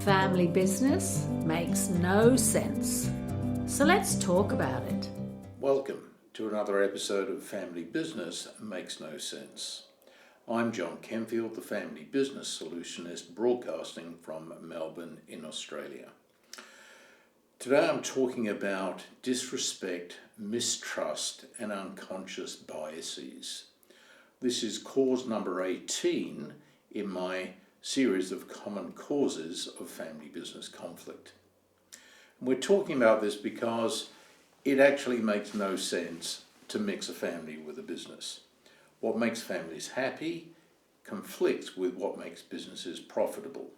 Family business makes no sense. So let's talk about it. Welcome to another episode of Family Business Makes No Sense. I'm Jon Kenfield, the Family Business Solutionist, broadcasting from Melbourne in Australia. Today I'm talking about disrespect, mistrust and unconscious biases. This is cause number 18 in my series of common causes of family business conflict. And we're talking about this because it actually makes no sense to mix a family with a business. What makes families happy conflicts with what makes businesses profitable.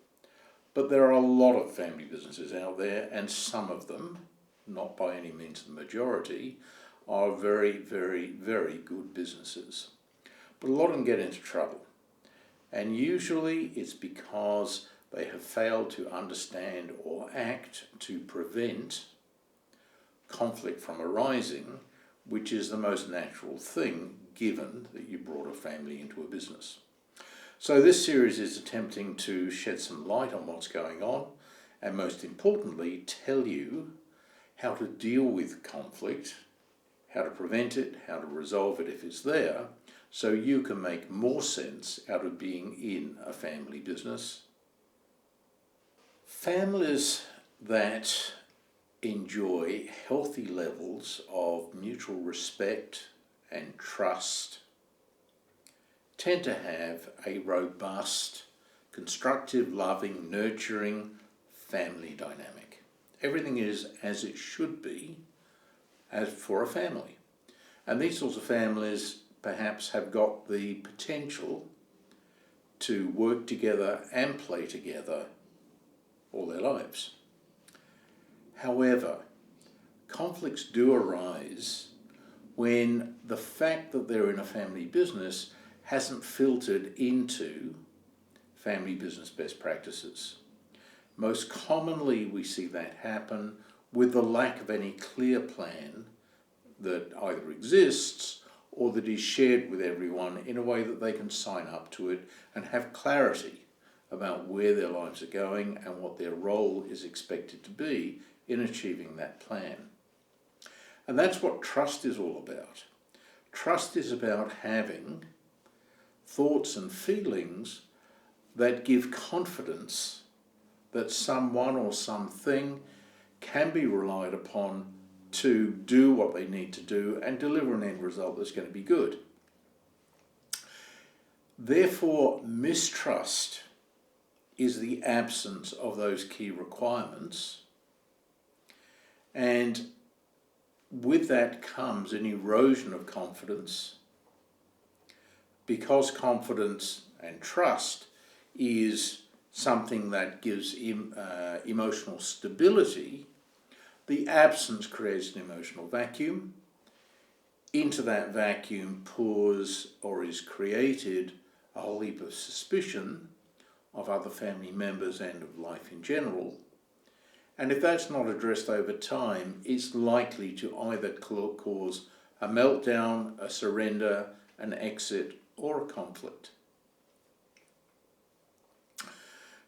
But there are a lot of family businesses out there, and some of them, not by any means the majority, are very, very, very good businesses. But a lot of them get into trouble. And usually it's because they have failed to understand or act to prevent conflict from arising, which is the most natural thing given that you brought a family into a business. So this series is attempting to shed some light on what's going on and most importantly tell you how to deal with conflict, how to prevent it, how to resolve it if it's there, so you can make more sense out of being in a family business. Families that enjoy healthy levels of mutual respect and trust tend to have a robust, constructive, loving, nurturing family dynamic. Everything is as it should be as for a family. And these sorts of families perhaps have got the potential to work together and play together all their lives. However, conflicts do arise when the fact that they're in a family business hasn't filtered into family business best practices. Most commonly we see that happen with the lack of any clear plan that either exists or that is shared with everyone in a way that they can sign up to it and have clarity about where their lives are going and what their role is expected to be in achieving that plan. And that's what trust is all about. Trust is about having thoughts and feelings that give confidence that someone or something can be relied upon to do what they need to do and deliver an end result that's going to be good. Therefore, mistrust is the absence of those key requirements, and with that comes an erosion of confidence. Because confidence and trust is something that gives emotional stability, the absence creates an emotional vacuum. Into that vacuum pours or is created a whole heap of suspicion of other family members and of life in general. And if that's not addressed over time, it's likely to either cause a meltdown, a surrender, an exit, or a conflict.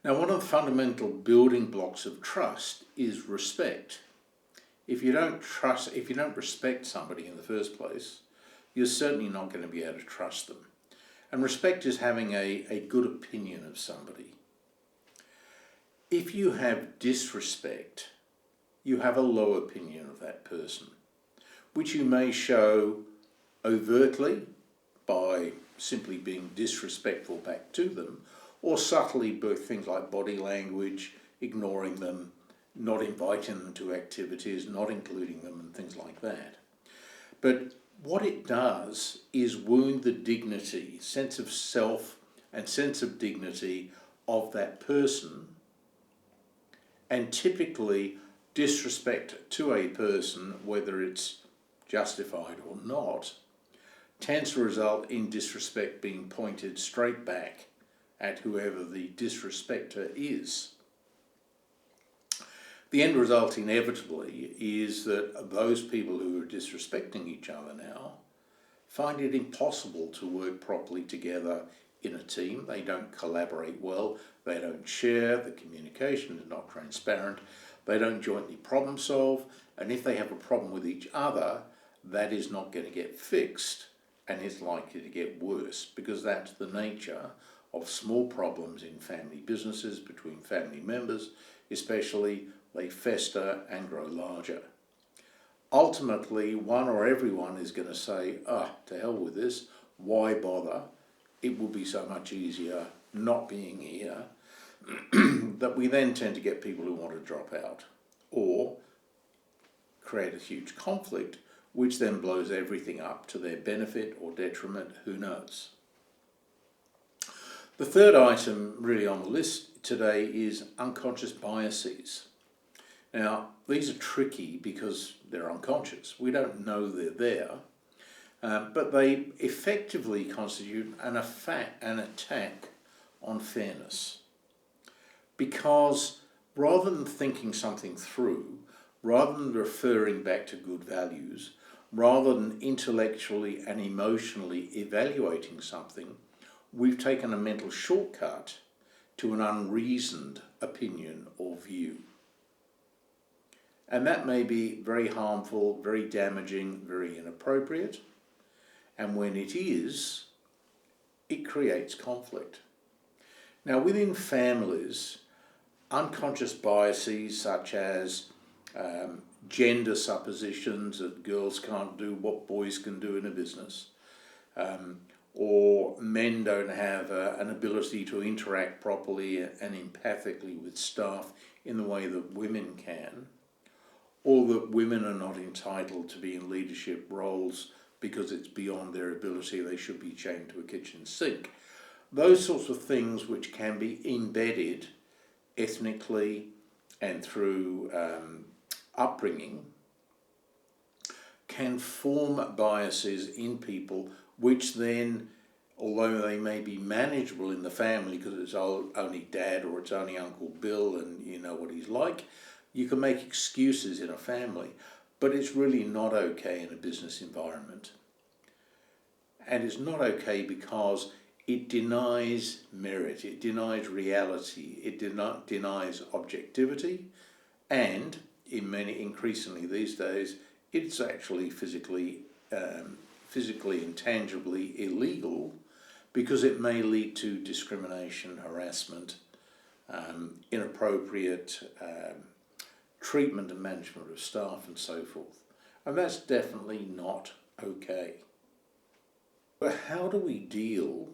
Now, one of the fundamental building blocks of trust is respect. If you don't respect somebody in the first place, you're certainly not going to be able to trust them. And respect is having a good opinion of somebody. If you have disrespect, you have a low opinion of that person, which you may show overtly by simply being disrespectful back to them, or subtly by things like body language, ignoring them, not inviting them to activities, not including them, and things like that. But what it does is wound the dignity, sense of self and sense of dignity of that person, and typically disrespect to a person, whether it's justified or not, tends to result in disrespect being pointed straight back at whoever the disrespecter is. The end result inevitably is that those people who are disrespecting each other now find it impossible to work properly together in a team. They don't collaborate well. They don't share. The communication is not transparent. They don't jointly problem solve. And if they have a problem with each other, that is not going to get fixed and is likely to get worse, because that's the nature of small problems in family businesses between family members, especially. They fester and grow larger. Ultimately, one or everyone is going to say, to hell with this, why bother? It will be so much easier not being here, that we then tend to get people who want to drop out or create a huge conflict, which then blows everything up to their benefit or detriment, who knows. The third item really on the list today is unconscious biases. Now, these are tricky because they're unconscious. We don't know they're there, but they effectively constitute an attack on fairness. Because rather than thinking something through, rather than referring back to good values, rather than intellectually and emotionally evaluating something, we've taken a mental shortcut to an unreasoned opinion or view. And that may be very harmful, very damaging, very inappropriate. And when it is, it creates conflict. Now, within families, unconscious biases such as gender suppositions that girls can't do what boys can do in a business, or men don't have an ability to interact properly and empathically with staff in the way that women can, or that women are not entitled to be in leadership roles because it's beyond their ability, they should be chained to a kitchen sink. Those sorts of things which can be embedded ethnically and through upbringing can form biases in people which then, although they may be manageable in the family because it's only dad or it's only Uncle Bill and you know what he's like, you can make excuses in a family, but it's really not okay in a business environment. And it's not okay because it denies merit, it denies reality, it denies objectivity, and increasingly these days, it's actually physically and tangibly illegal because it may lead to discrimination, harassment, inappropriate treatment and management of staff and so forth. And that's definitely not okay. But how do we deal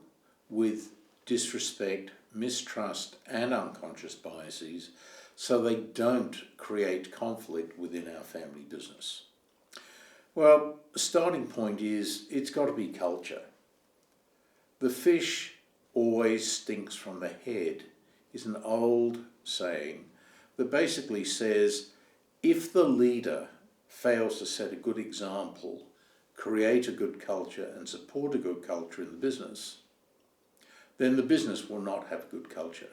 with disrespect, mistrust and unconscious biases so they don't create conflict within our family business? Well, the starting point is it's got to be culture. The fish always stinks from the head is an old saying that basically says if the leader fails to set a good example, create a good culture and support a good culture in the business, then the business will not have good culture.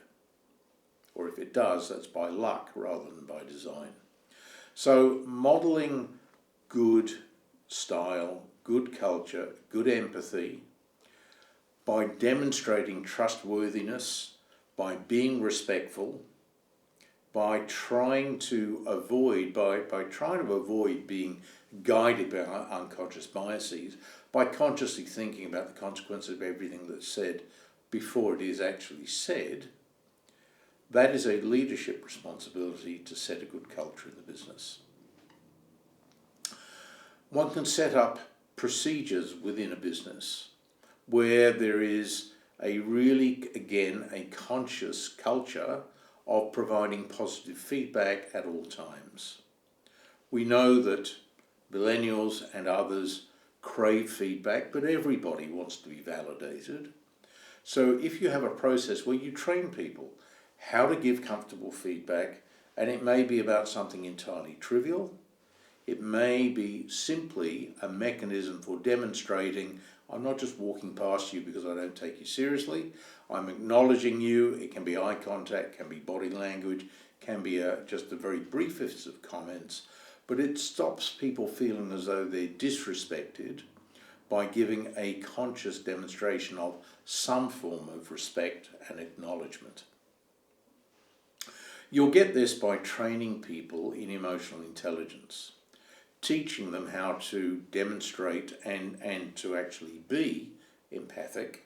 Or if it does, that's by luck rather than by design. So modelling good style, good culture, good empathy, by demonstrating trustworthiness, by being respectful, by trying to avoid being guided by unconscious biases, by consciously thinking about the consequences of everything that's said before it is actually said, that is a leadership responsibility to set a good culture in the business. One can set up procedures within a business where there is a conscious culture of providing positive feedback at all times. We know that millennials and others crave feedback, but everybody wants to be validated. So if you have a process where you train people how to give comfortable feedback, and it may be about something entirely trivial, it may be simply a mechanism for demonstrating I'm not just walking past you because I don't take you seriously, I'm acknowledging you. It can be eye contact, can be body language, can be just a very briefest of comments, but it stops people feeling as though they're disrespected by giving a conscious demonstration of some form of respect and acknowledgement. You'll get this by training people in emotional intelligence, teaching them how to demonstrate and to actually be empathic.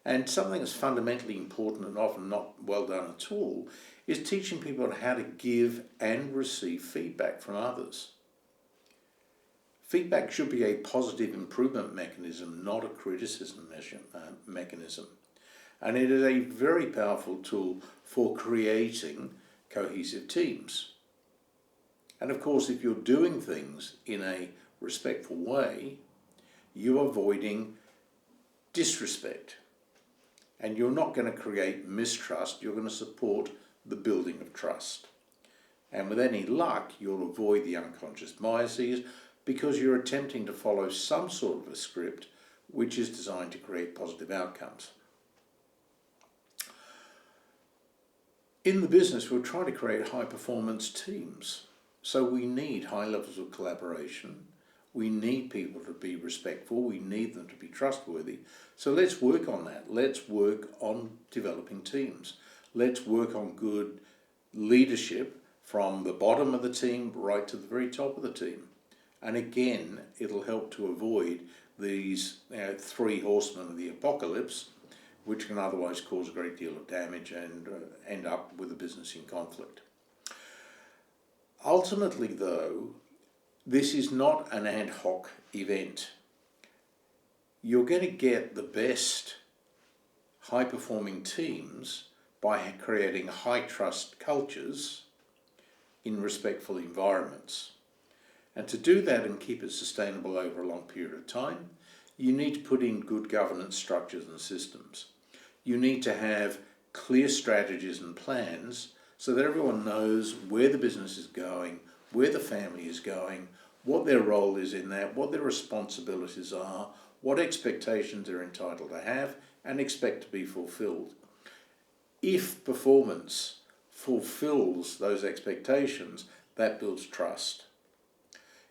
And something that's fundamentally important and often not well done at all is teaching people how to give and receive feedback from others. Feedback should be a positive improvement mechanism, not a criticism mechanism. And it is a very powerful tool for creating cohesive teams. And of course, if you're doing things in a respectful way, you're avoiding disrespect. And you're not going to create mistrust, you're going to support the building of trust. And with any luck, you'll avoid the unconscious biases because you're attempting to follow some sort of a script which is designed to create positive outcomes. In the business, we're trying to create high-performance teams. So we need high levels of collaboration. We need people to be respectful. We need them to be trustworthy. So let's work on that. Let's work on developing teams. Let's work on good leadership from the bottom of the team right to the very top of the team. And again, it'll help to avoid these three horsemen of the apocalypse, which can otherwise cause a great deal of damage and end up with a business in conflict. Ultimately, though, this is not an ad hoc event. You're going to get the best high-performing teams by creating high-trust cultures in respectful environments. And to do that and keep it sustainable over a long period of time, you need to put in good governance structures and systems. You need to have clear strategies and plans so that everyone knows where the business is going, where the family is going, what their role is in that, what their responsibilities are, what expectations they're entitled to have and expect to be fulfilled. If performance fulfills those expectations, that builds trust.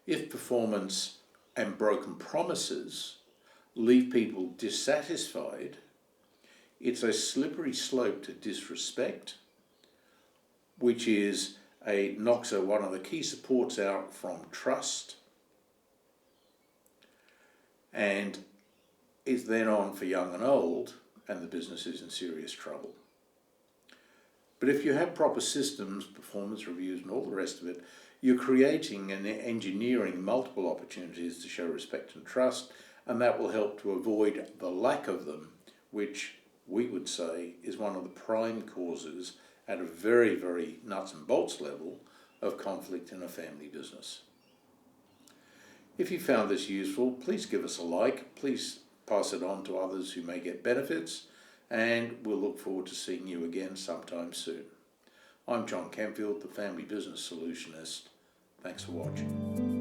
If performance and broken promises leave people dissatisfied, it's a slippery slope to disrespect, which knocks one of the key supports out from trust, and is then on for young and old, and the business is in serious trouble. But if you have proper systems, performance reviews and all the rest of it, you're creating and engineering multiple opportunities to show respect and trust, and that will help to avoid the lack of them, which we would say is one of the prime causes at a very, very nuts and bolts level of conflict in a family business. If you found this useful, please give us a like, please pass it on to others who may get benefits, and we'll look forward to seeing you again sometime soon. I'm Jon Kenfield, the Family Business Solutionist. Thanks for watching.